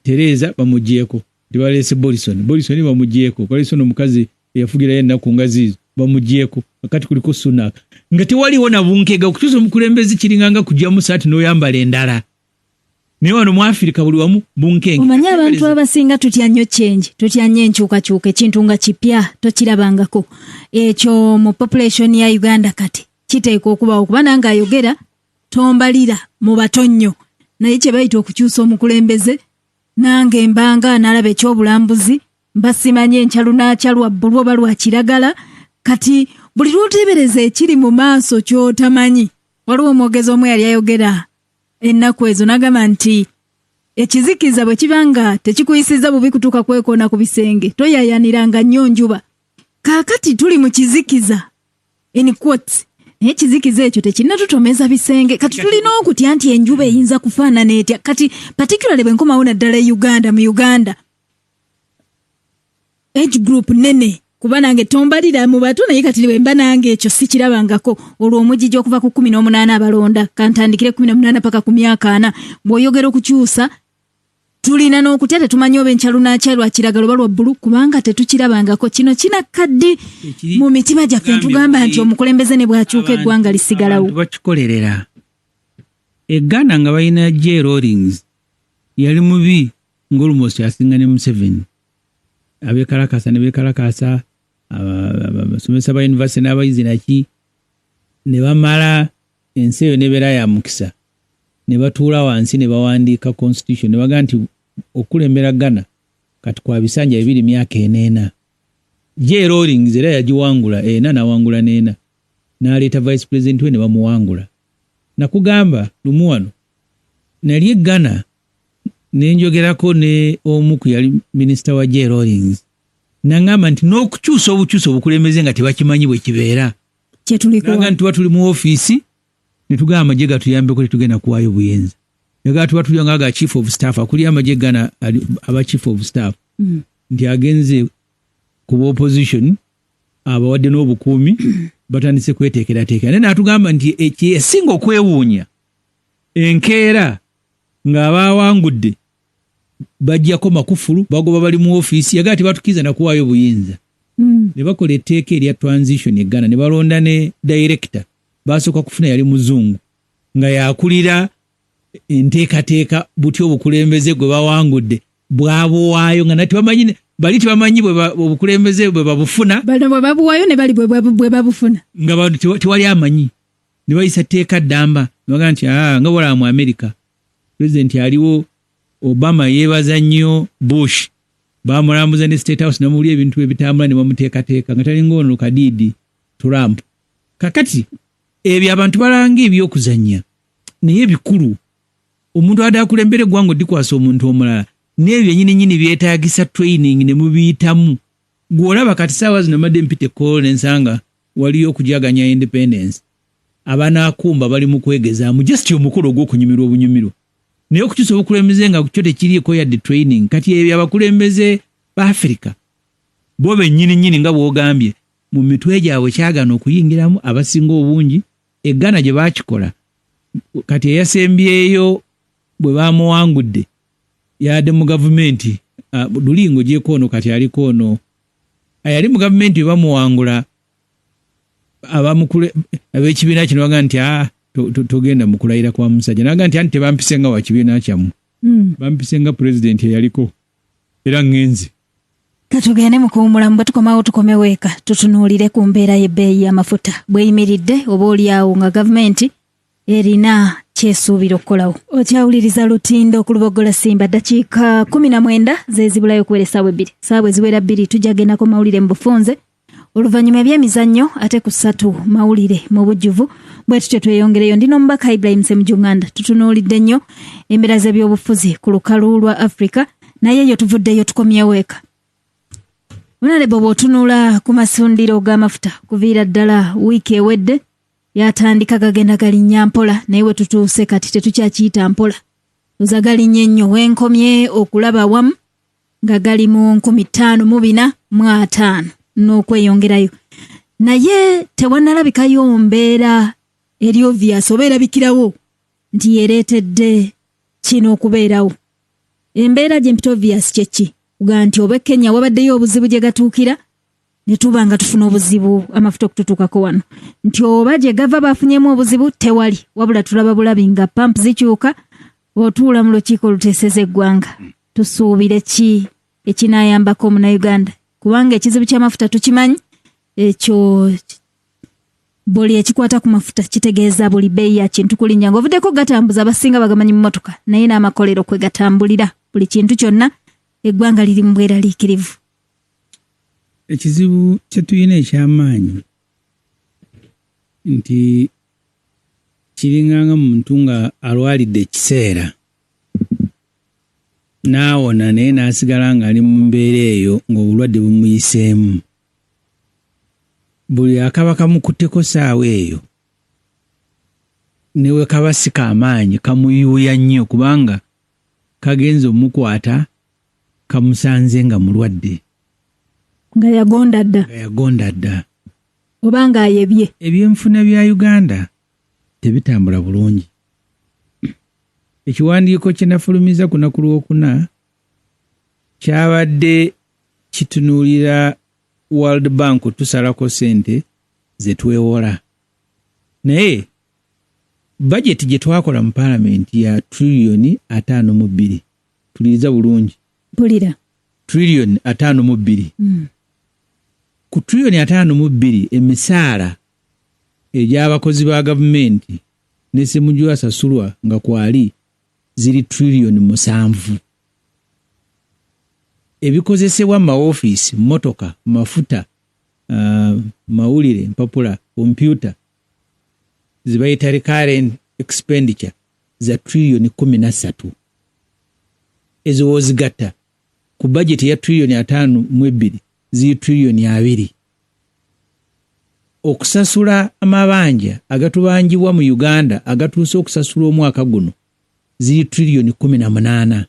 Tereza bamugyeko tebaleese Borisoni bamugyeko Borisoni omukazi eyafugirayo ennaku ngaziizo bamugyeko kakati kuliko Sunak nga tewaliwo na bunkega okukyusa omukulembeze kiringanga kujjamu saati n'oyambala endala naye wano mu Afirika buli wamu bunkenge. Omanyi abantu abasinga tutya nnyo change tutya nnyo enkyukakyuka ekintu nga kipya tokirabangako ekyo mu population ya Uganda kati kiteeka okubawo kuba nange ayogera tombalira mu batonnyo naye kye bayita okukyusa omukulembeze nange mbanga nalaba ekyobulambuzi mbasimanye encalu n'acalwa bbulu oba lwa kiragala kati buli lwoteebereza ekiri mu maaso ky'otamanyi. Waliwo omwogezi omu yali ayogera ennaku ezo n'agamba nti ekizikiza bwe kibanga tekikuyisiza bubi kutuuka kwekoona ku bisenge toyayaniranga nnyo njuba. Kaakati tuli mu kizikiza in quotes naye ekizikiza ekyo tekinnatutomeza bisenge kati tulina okutya nti enjuba eyinza kufaanana etya kati particularly bwe nkomawo naddala mu Uganda age group nene kuba nange tombalira mu bato naye kati bwe mba nange ekyo sikirabangako olwo omugijja okuva ku 18 abalonda kantandikire 18 paka ku myaka 4 bw'oyogera okukyusa tulina n'okutya tetumanyi oba encalu n'akyalwa kiragala oba lwa bbulu kubanga tetukirabangako kino kinakaddi mu mitima gyaffe tugamba nti omukulembeze ne bw'akyuka eggwanga lisigalawo. Bakikolerera eggana nga balina J. Rawlings yali mubi ng'olumosi asinga ne Museveni abeekalakasa ne beekalakasa abasomesa ba yunivasite n'abayizi naki ne bamala ensi eyo nebeera ya mukisa ne batuula wansi ne bawandiika constitution ne baga nti okulembera Ghana kati kwa bisanja 2 myaka 4. J. Rawlings era yagiwangula n'awangula n'ena n'aleeta vice president we ne bamuwangula. Nakugamba lumu wano nali Ghana nenjogerako ne omu ku yali minisita wa J. Rawlings nangamba nti n'okukyusa obukyusa obukulembeze nga tebakimanyi bwe kibeera nga nti tuli mu ofiisi ne tugamba amagye gatuyambeko tetugenda kuwaayo buyenzi yagaa tuba tulya nga chief of staff akuli amagye gana aba chief of staff nti agenze ku opposition abawadde n'obukuumi batandise kweteekerateekera naye n'atugamba nti ekisinga okwewuunya enkeera ng'abawangudde bajjako makufulu bagoba bali mu ofiisi yagaa tebatukiza nakuwaayo buyinza ne bakola etteeka erya transition e Ghana ne balonda ne director basooka kufuna yali muzungu nga yakulira enteekateeka butyo obukulembeze gwe bawangudde bwabuwaayo nga nati bamanyi bali tebamanyi obukulembeze bwe babufuna bano bwe babuwaayo ne bali bwe babufuna nga tewali amanyi ne bayisa tteeka ddamba baga nti nga bwala mu America president aliwo Obama yeebaza nnyo Bush bamulambuza ne State House namuli ebintu ebitambula ne bamuteekateeka nga tali ng'ono kadiidi Trump kakati ebyo abantu balanga ebyokuzannya naye bikulu omuntu adakulembera eggwanga dikwasa omuntu omulala n'ebyo nyini byetaagisa training ne mubiyitamu gw'olaba kati saawa zino madde mpite call n'ensanga waliyo okujaganya independence abanaakumba bali mu kwegezaamu just omukolo gw'okunyumirwa obunyumirwa naye okukyusa obukulembeze nga kyo tekiriiko yadde training kati ebyo abakulembeze ba Africa bo bennyini nga bw'ogambye mu mitwe gyabwe kyagana okuyingiramu abasinga obungi eggana gye baakikola kati eyasembyeyo bwe baamuwangudde yadde mu gavumenti lulingo gyekoono kati aliko ono ayali mu gavumenti bwe bamuwangula ab'ekibiina kino baga nti togenda mu kulayira kwa musajja naga nti tebampise nga wa kibiina kyammwe bampise nga pulezidenti eyaliko era ngenze katugende mu kuwumulamu bwe tukomawo tukomewo eka tutunuulire ku mbeera y'ebbeeyi y'amafuta bweyimiridde oba oliawo nga gavumenti erina kyesuubira okukolawo. Okyawuliriza Lutindo ku Lubogola Simba ddakiika 19 zezibulayo okuwera essaawa 2 ssaawa eziwera 2 tujja gendako mawulire mu bufunze oluvannyuma ebyemizannyo ate ku 3 mawulire mu bujjuvu bwe tutyo tweyongereyo. Ndino omubaka Ibrahim Ssemujju tutunuulidde nnyo embeera z'ebyobufuzi ku lukalu lwa Africa naye yo tuvuddeyo tukomyewo eka. Honorable bw'otunula ku masundiro g'amafuta kuviira ddala wiiki ewedde yatandika gagenda galinnya mpola naye we tutuuse kati tetukyakiyita mpola oza galinnya ennyo wenkomye okulaba wamu nga gali mu 5,450 n'okweyongerayo naye tewannalabikayo mbeera eri obvious oba erabikirawo nti yereetedde kino okubeerawo. Embeera gy'empita obvious kyeki kuga nti oba Kenya wabaddeyo obuzibu gye gatuukira ne tuba nga tufuna obuzibu amafuta okututuukako wano nti oba gye gava bafunyemu obuzibu tewali wabula tulaba bulabi nga pampu zikyuka otuula mu lukiiko oluteeseza eggwanga. Tusuubire ki ekinaayambako Munnayuganda kubanga ekizibu ky'amafuta tukimanyi ekyo buli ekikwata ku mafuta kitegeeza buli bbeeyi ya kintu kulinnya ng'ovuddeko gatambuza abasinga bagamanyi mu mmotoka naye n'amakolero kwe gatambulira buli kintu kyonna eggwanga liri mu bweraliikirivu. Ekizibu kye tuyina eky'amaanyi nti kiringanga muntu nga alwalidde ekiseera n'awona naye n'asigala ng'ali mu mbeera eyo ng'obulwadde bumuyiseemu. Buli akaba kamukutteko saawa eyo ne we kaba si k'amaanyi kamuyuuya nnyo kubanga kagenza omukwata kamusanze nga mulwadde nga yagonda dda oba nga ayebye. Ebyenfuna bya Uganda tebitambula bulungi. Ekiwandiiko kye nafulumiza ku lunaku lwokuna kyabadde kitunuulira World Bank tusalako sente ze twewola naye budget gye twakola mu Parliament ya trillion 52 tuliriza bulungi pulira trillion 52 ku trillion 52 emisaala egy'abakozi ba gavumenti ne Ssemujju asasulwa nga kwali ziri trillion 7. Ebikozesebwa mu office motoka mafuta mawulire mpapula computer zibayita recurrent expenditure za trillion 13 ezo wozigata ku budget ya trillion 5.2 zi trillion 2. Okusasula amabanja agatubanjibwa mu Uganda agatuuse okusasula omwaka guno zi trillion 18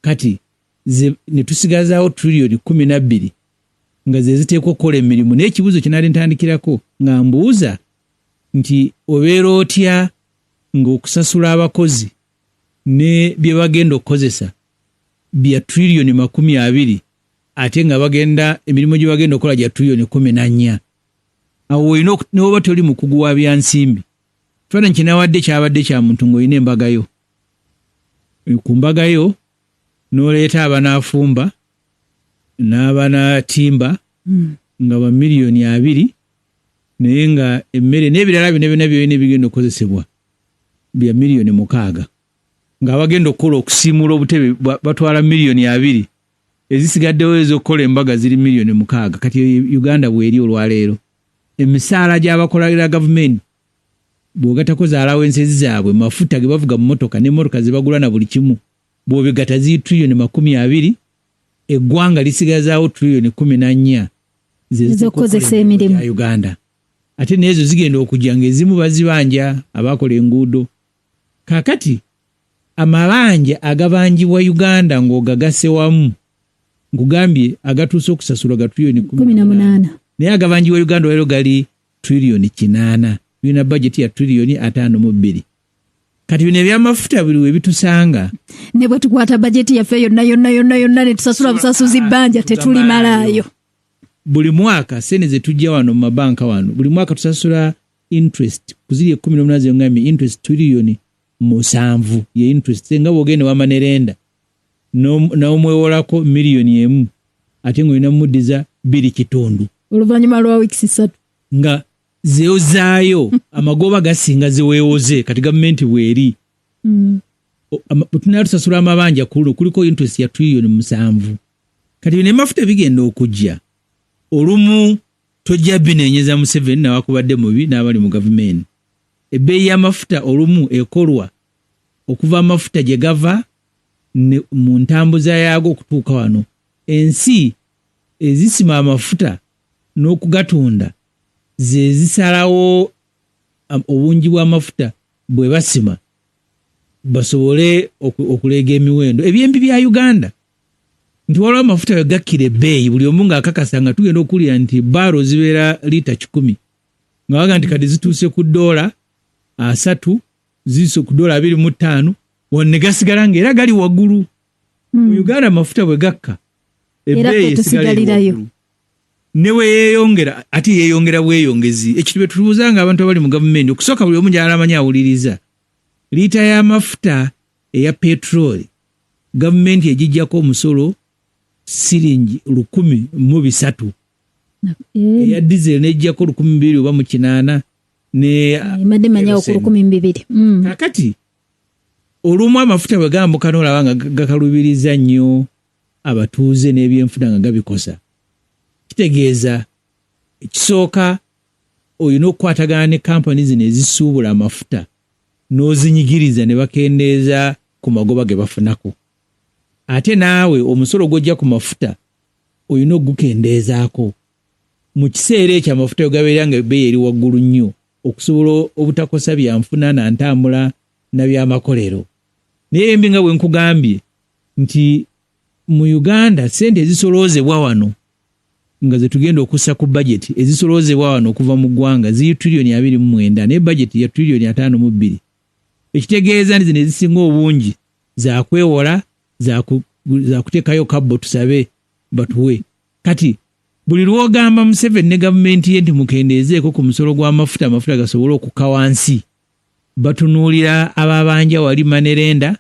kati ne tusigazaawo trillion 12 nga ze ziteekwa okukola emirimu. N'ekibuzo kinaali ntandikirako nga mbuuza nti obeera otya ng'okusasula abakozi ne bye bagenda okukozesa bya trillion 20 ate nga bagenda emirimu gye bagenda okukola gya trillion 14. Awo olina n'oba toli mukugu wa byansimbi kifaananyi kinawadde kyabadde kya muntu ng'olina embagayo ku mbagayo n'oleeta abanaafumba n'abanatimba nga ba miliyoni 2 naye nga emmere n'ebirala byonna byonna ebigenda okukozesebwa bya miliyoni 6 nga bagenda okukola okusiimula obutebe batwala miliyoni 2 ezisigaddewo ez'okukola embaga ziri miliyoni 6. Kati Uganda bw'eri olwaleero emisaala gy'abakolalira gavumenti bw'ogatakoza alawensezi zaabwe mafuta ge bavuga mu motoka n'emmotoka ze bagula na buli kimu bw'obigata zi trillion 20 eggwanga lisigazaawo trillion 14 z'okukozesa emirimu ya Uganda. Ate n'ezo zigenda okujja ng'ezimu bazibanja abakola enguudo. Kaakati amabanja agabanjibwa Uganda ng'ogagase wamu nkugambye agatuuse okusasula ga trillioni 18 naye agabanjiwa Uganda leero gali trillioni 8 tulina budget ya trillioni 5.2 kati bino ebyamafuta buli we bitusanga ne bwe tukwata budget yaffe yonna ne tusasula busasuzi bbanja tetuli malaayo buli mwaka sente ze tujja wano mu mabanka wano buli mwaka tusasula interest kuziri 18 zengambye interest trillioni 7 ye interest nga bwogende wamanerenda na omwewolako miliyoni 1 ate ng'olina muddiza 2.5 oluvannyuma lwa wiiki 3 nga zeozaayo amagoba gasinga zeweewoze kati gavumenti bweri tunala tusasula amabanja kuliko interest ya trillioni 7 kati bino emafuta bigenda okujja olumu tojja binenyeza Museveni nawakubadde mubi n'abali mu gavumenti ebbeeyi y'amafuta olumu ekolwa okuva amafuta gye gava mu ntambuza yaago okutuuka wano ensi ezisima amafuta n'okugatunda ze zisalawo obungi bw'amafuta bwe basima basobole okuleega emiwendo ebyembi bya Uganda nti waliwo amafuta we gakkira ebbeeyi buli omu ng'akakasa nga tugenda okulira nti baaro zibeera lita 10 nga waga nti kati zituuse ku $3 ziise ku $25 wonne gasigala ng'era gali waggulu mu Uganda amafuta bwe gakka ebbeeyi esigalirayo ne we yeeyongera ate yeeyongera bweyongezi ekyo tube tubuuzanga abantu abali mu gavumenti okusooka buli omu gy'alamanyi awuliriza liita y'amafuta eya petroli gavumenti egijjako omusolo siringi 1,300 eya diesel nejjako 200 oba mu 8 ne madde manyawo ku 200 kakati olumu amafuta bwe gambuka n'olaba nga gakalubiriza nnyo abatuuze n'ebyenfuna nga gabikosa kitegeeza ekisooka olina okukwatagana ne kampani zino ezisuubula amafuta n'ozinyigiriza ne bakendeeza ku magoba ge bafunako ate naawe omusolo gw'ojja ku mafuta olina ogukendeezaako mu kiseera ekyo amafuta we gabeera nga ebbeeyi eri waggulu nnyo okusobola obutakosa byanfuna na ntambula na byamakolero naye embi nga bwe nkugambye nti mu Uganda sente ezisoloozebwa wano nga ze tugenda okussa ku budget ezisoloozebwa wano okuva mu ggwanga ziri trillioni 29 ne budget ya trillioni 5.2 ekitegeeza nti zino ezisinga obungi za kwewola za kuteekayo kabbo tusabe batuwe kati buli lwogamba Museveni ne gavumenti ye nti mukendeezeeko ku musolo gw'amafuta amafuta gasobole okukka wansi batunuulira ababanja wali manerenda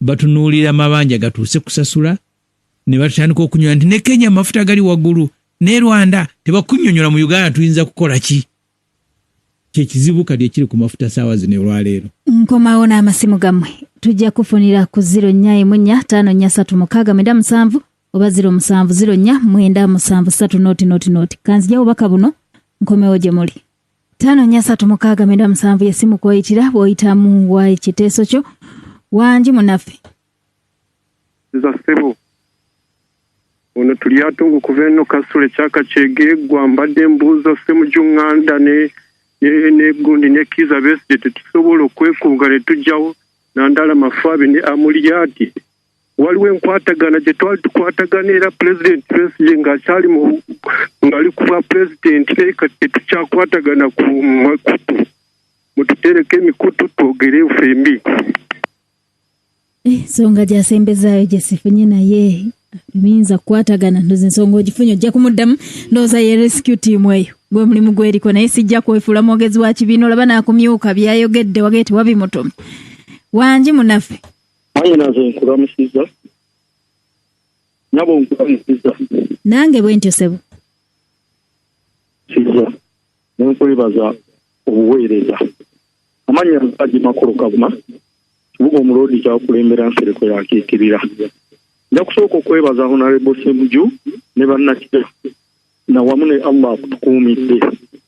batunuulira mabanja gatuuse kusasula ne batandika okunywa nti ne Kenya amafuta gali waggulu ne Rwanda tebakunnyonnyola mu Uganda tuyinza kukola ki kyekizibu kati ekiri ku mafuta saawa zino olwaleero nkomawo n'amasimu gammwe tujja kufunira ku 0-4-5-4-3-7 oba 0-7-0-4-9-7-3 kanzija obubaka buno nkomewo gye muli 5-4-3-7 yesimu kwoyitira bw'oyitamu wa ekiteeso kyo wangi munaffe za sebo ono tuli atungu kuva eno kasule kyaka kyegegwa mbadde mbuuza Ssemujju nganda ne gundi ne kiza besite tetusobola okwekunga ne tujjawo nandala mafaabi ne amuliyati waliwo enkwatagana gye twali tukwatagana era president Besigye ng'akyali ngali kuba president naye kati tetukyakwatagana ku makutu mututereko emikutu twogere ffembi ensonga gyasembezaayo gye sifunye naye biyinza kukwatagana ndoza ensonga ogifunye ojja kumuddamu ndowooza ye rescue team eyo gwe mulimu gweriko naye sijja kwefuula mwogezi wa kibiina olaba n'akumyuka byayogedde wagee tewabimutomye wangi munaffe nazo nkulamusiza nabo nkulamusiza nange bwe ntyo sebo siza nenkwebaza obuweereza amanya mpagi makulu kavuma kibuga omulodi kyakulembera nsereko yakiikirira nja kusooka okwebaza Honorable Ssemujju ne bannakira na wamu ne Allah akutukuumidde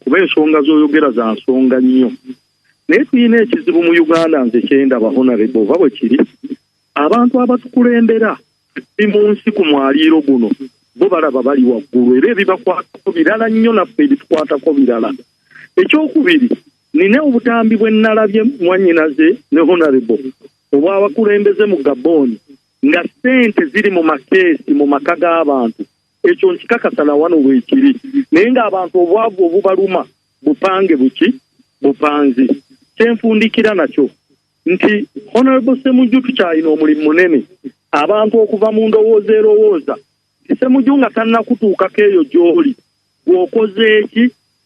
kuba ensonga z'oyogera za nsonga nnyo naye tulina ekizibu mu Uganda nze kyendaba Honorable oba bwe kiri abantu abatukulembera si mu nsi ku mwaliiro guno bo balaba bali waggulu era ebibakwatako birala nnyo naffe ebitukwatako birala ekyokubiri nina obutambi bwe nnalabye mwannyinaze ne Honorable obw'abakulembeze mu Gabon nga ssente ziri mu makeesi mu maka g'abantu ekyo nkikakasa na wano weekiri naye ng'abantu obwavu obubaluma bupange bupanzi kyenfundikira nakyo nti Honorable Ssemujju tukyalina omulimu munene abantu okuva mu ndowooza erowooza Ssemujju nga tannakutuukako eyo gy'oli bw'okoze eki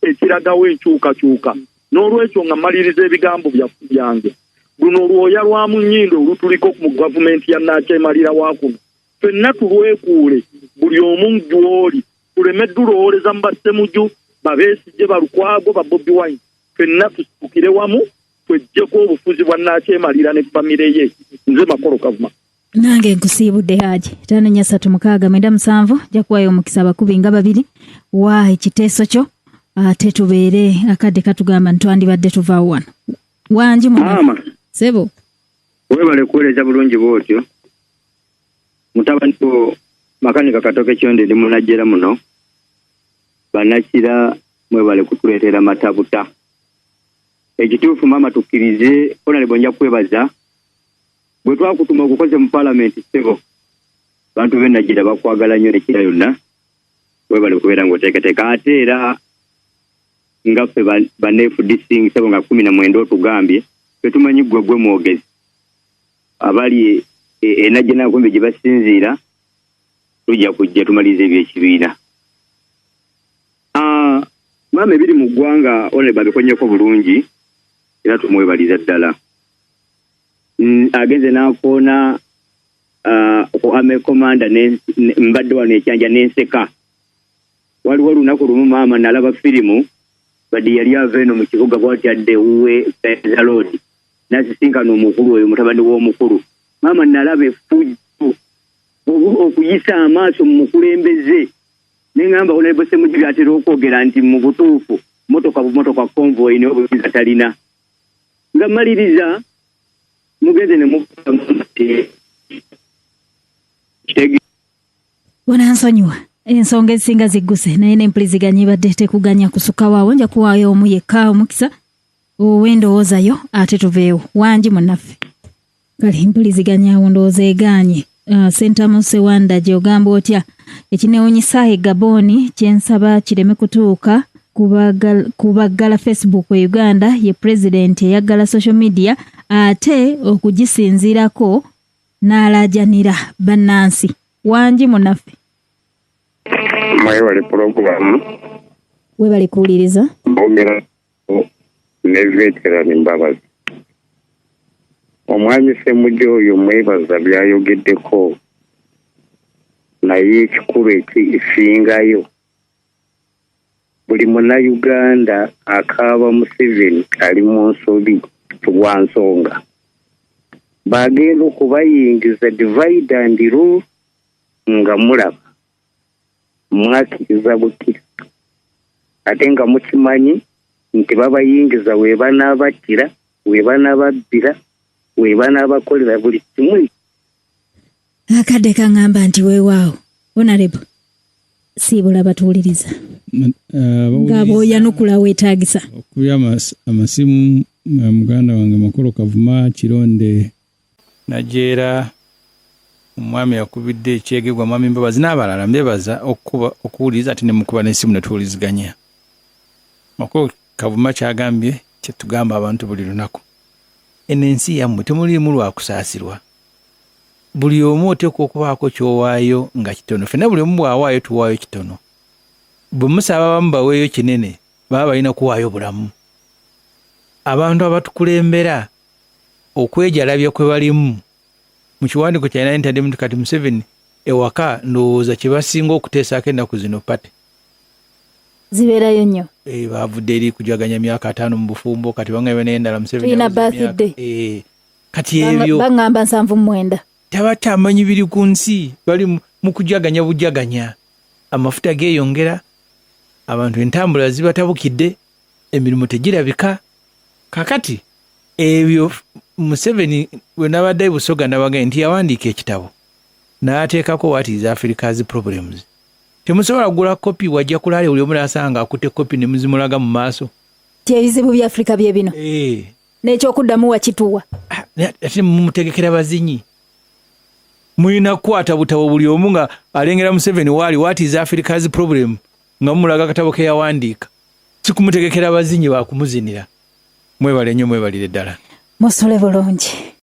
ekiragawo enkyukakyuka n'olwekyo nga mmaliriza ebigambo byange luno olwoya lwa mu nnyindo olutuliko mu gavumenti ya Nakyemalira waakuno ffenna tulwekuule buli omu gy'oli tuleme ddulowooleza mu Ssemujju Besigye Balukwago Bobi Wine ffenna tusukire wamu twejjeko obufuzi bwa Nakyemalira ne famire ye nze Makolo Kavuma nange nkusiibudde Haji 536 jakuwayo omukisa abakubi nga babiri wa ekiteeso kyo ate tubeere akadde katugamba ntwandibadde tuvaawo wano wangi mama sebo webale kuweereza bulungi bwotyo mutabani wo makanika Katoke Kyonde ndi munajjera muno Bannakira mwebale kutuleetera matabuta ekituufu mama tukkirize Honorable nja kwebaza bwe twakutuma okukoze mu Parliament sebo bantu b'Ennajjira bakwagala nnyo nekira yonna webale kubeera ng'oteekateeka ate era nga ffe banneefudisi sebo nga 19 otugambye tetumanyi gwe mwogezi abali Ennajjira n'akumbe gye basinziira tujja kujja tumaliriza ebyekibiina mama ebiri mu ggwanga Honorable abikonyeko bulungi era tumwebaliza ddala agenze n'akoona ku Army Commander mbadde wano ekyanja n'enseka waliwo olunaku lumu maama nalaba firimu badde yali ava eno mu kibuga bw'atyadde uwe Feza Road n'asisinkana omukulu oyo mutabani w'omukulu maama nalaba effujju okuyisa amaaso mu mukulembeze neŋŋamba Honorable Ssemujju atera okwogera nti mu butuufu motoka convoy naye obukiza talina nga maliriza mugenze ne wanansonyiwa ensonga ezisinga zigguse naye n'empuliziganya ebadde tekuganya kusuka waawo nja kuwaayo omu yekka omukisa ow'endowoozayo ate tuveewo wangi munnaffe kale empuliziganyaawo ndowooza egaanye Sentamu Sewanda gy'ogamba otya ekineewunyisa e Gaboni kyensaba kireme kutuuka kubaggala Facebook e Uganda ye president eyaggala social media ate okugisinziirako n'alaajanira bannansi wangi munaffe mwebale program webale kuwuliriza omera ne veterani mbabazi omwami Ssemujju oyo mwebaza byayogeddeko naye ekikulu ekisingayo buli Munnayuganda akaaba Museveni ali mu nsobi lwa nsonga bagenda okubayingiza divide and rule nga mulaba mwakiriza bukira ate nga mukimanyi nti babayingiza webanaabattira webanaababbira webanaabakolera buli kimu akadde kaŋŋamba nti weewaawo Honorable siibula batuwuliriza nga bw'oyanukula weetaagisa okuya amasimu muganda wange Makolo Kavuma Kironde najeera omwami yakubidde ekyegegwa mwami Mbabazi n'abalala mbebaza okuwuliriza ate ne mukuba n'essimu ne tuwuliziganya Makolo Kavuma kyagambye kyetugamba abantu buli lunaku eno ensi yammwe temuliimu lwa kusaasirwa buli omu oteekwa okubaako ky'owaayo nga kitono ffenna buli omu bw'awaayo tuwaayo kitono bwe musaba abamu baweeyo kinene baba balina kuwaayo bulamu abantu abatukulembera okwejalabya kwe balimu mu kiwandiiko kya 19 kati Museveni ewaka ndowooza kye basinga okuteesaako ennaku zino pate zibeerayo nnyo baavudde eri kujaganya myaka 5 mu bufumbo kati bangambye n'endala Museveni tulina birthday kati ebyo baŋŋamba 79 tabatamanyi biri ku nsi bali mu kujaganya bujaganya amafuta geeyongera abantu entambula zibatabukidde emirimu tegirabika kakati ebyo Museveni we nabadde e Busoga nabagambye nti yawandiika ekitabo n'ateekako what is Africa's problems temusobola kugula kopi wajja kulaale buli omu n'asanga akutte kopi ne muzimulaga mu maaso ebizibu bya Afrika bye bino n'ekyokuddamu wakituwa ate mumutegekera bazinyi mulina kukwata butabo buli omu nga alengera Museveni waali what is Africa's problem nga mumulaga akatabo ke yawandiika sikumutegekera abazinyi bakumuzinira. Mwebale nnyo, mwebalire ddala. Musole bulungi.